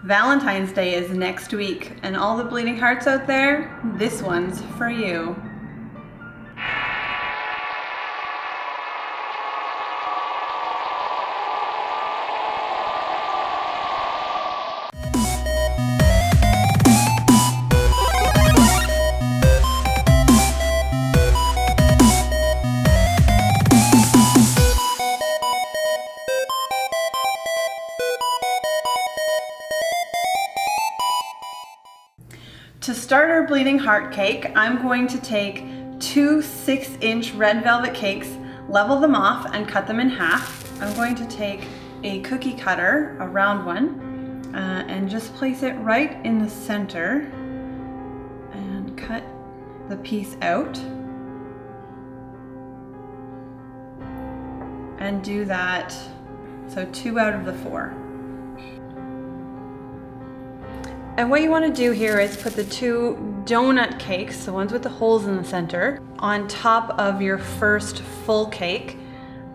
Valentine's Day is next week, and all the bleeding hearts out there, this one's for you. To start our bleeding heart cake, I'm going to take two 6-inch red velvet cakes, level them off and cut them in half. I'm going to take a cookie cutter, a round one, and just place it right in the center and cut the piece out. And do that, so 2 out of the 4. And what you want to do here is put the 2 donut cakes, the ones with the holes in the center, on top of your first full cake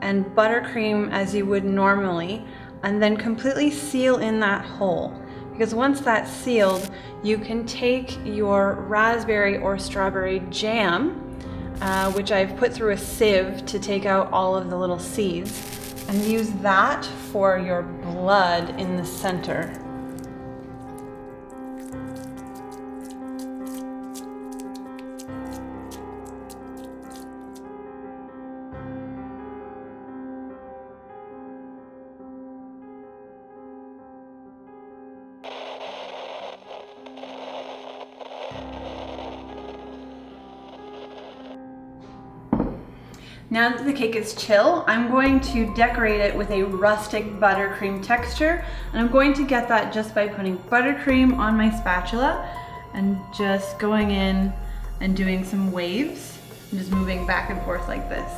and buttercream as you would normally, and then completely seal in that hole. Because once that's sealed, you can take your raspberry or strawberry jam, which I've put through a sieve to take out all of the little seeds, and use that for your blood in the center. Now that the cake is chill, I'm going to decorate it with a rustic buttercream texture, and I'm going to get that just by putting buttercream on my spatula and just going in and doing some waves and just moving back and forth like this.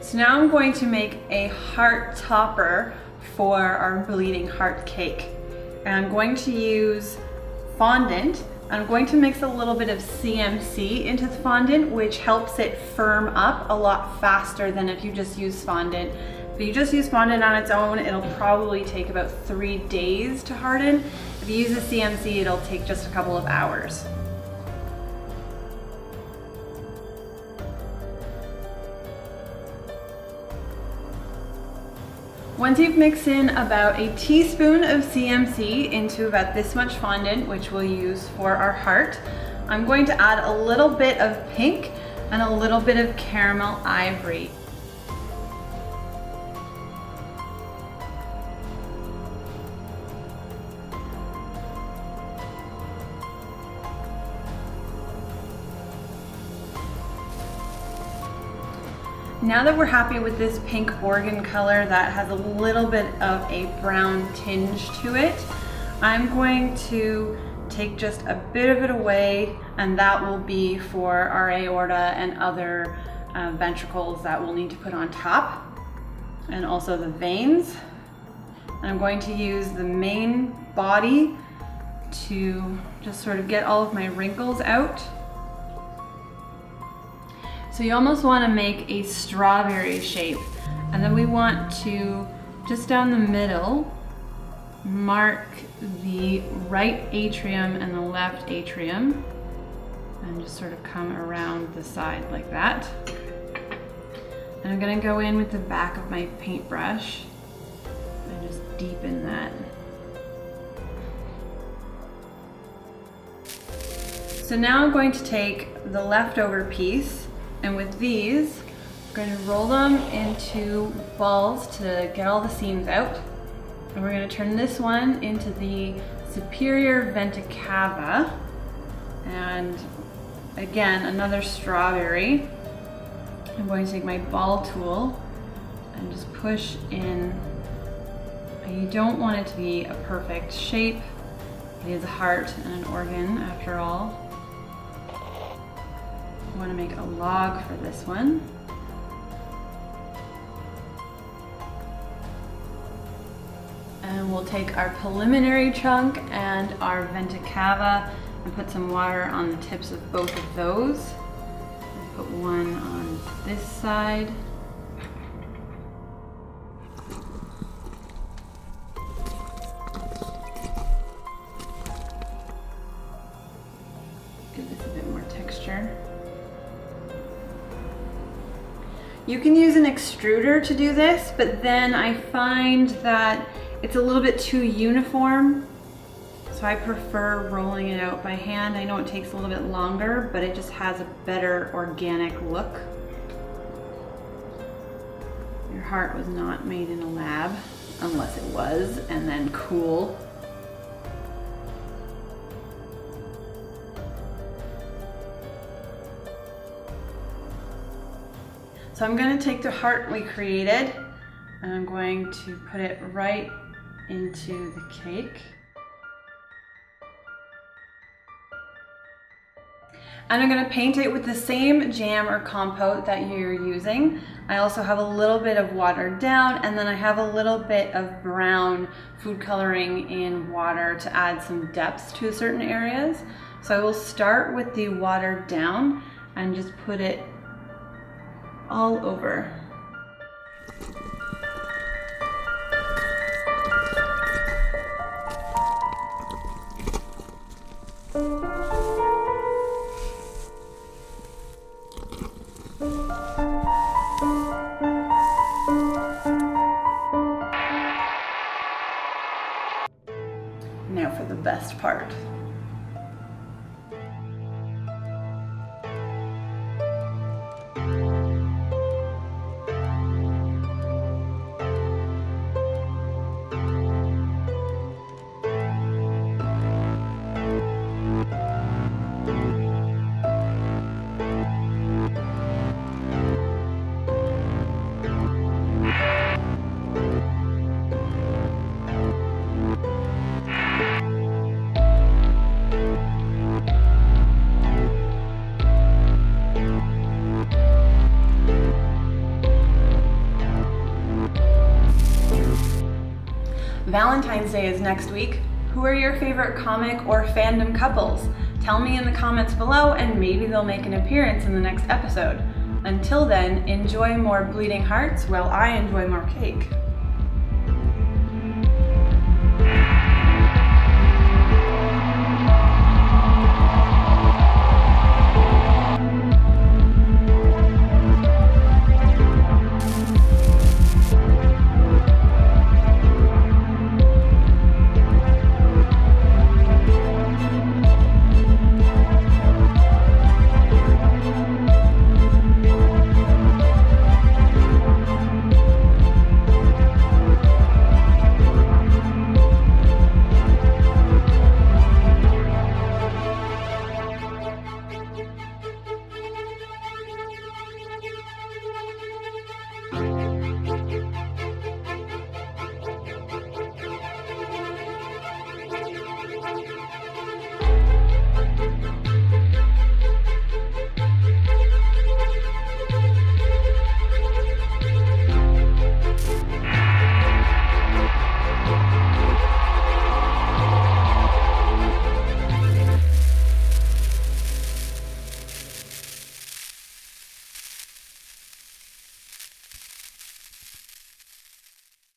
So now I'm going to make a heart topper for our bleeding heart cake. And I'm going to use fondant. I'm going to mix a little bit of CMC into the fondant, which helps it firm up a lot faster than if you just use fondant. If you just use fondant on its own, it'll probably take about 3 days to harden. If you use a CMC, it'll take just a couple of hours. Once you've mixed in about a teaspoon of CMC into about this much fondant, which we'll use for our heart, I'm going to add a little bit of pink and a little bit of caramel ivory. Now that we're happy with this pink organ color that has a little bit of a brown tinge to it, I'm going to take just a bit of it away, and that will be for our aorta and other ventricles that we'll need to put on top, and also the veins. And I'm going to use the main body to just sort of get all of my wrinkles out. So you almost want to make a strawberry shape, and then we want to, just down the middle, mark the right atrium and the left atrium, and just sort of come around the side like that. And I'm going to go in with the back of my paintbrush and just deepen that. So now I'm going to take the leftover piece, and with these, we're going to roll them into balls to get all the seams out. And we're going to turn this one into the superior venta cava. And again, another strawberry. I'm going to take my ball tool and just push in. And you don't want it to be a perfect shape. It is a heart and an organ after all. I want to make a log for this one. And we'll take our preliminary chunk and our venta cava and put some water on the tips of both of those. Put one on this side. Give this a bit more texture. You can use an extruder to do this, but then I find that it's a little bit too uniform. So I prefer rolling it out by hand. I know it takes a little bit longer, but it just has a better organic look. Your heart was not made in a lab, unless it was, and then cool. So I'm going to take the heart we created and I'm going to put it right into the cake. And I'm going to paint it with the same jam or compote that you're using. I also have a little bit of watered down, and then I have a little bit of brown food coloring in water to add some depth to certain areas. So I will start with the watered down and just put it all over. Now for the best part. Valentine's Day is next week. Who are your favorite comic or fandom couples? Tell me in the comments below and maybe they'll make an appearance in the next episode. Until then, enjoy more bleeding hearts while I enjoy more cake.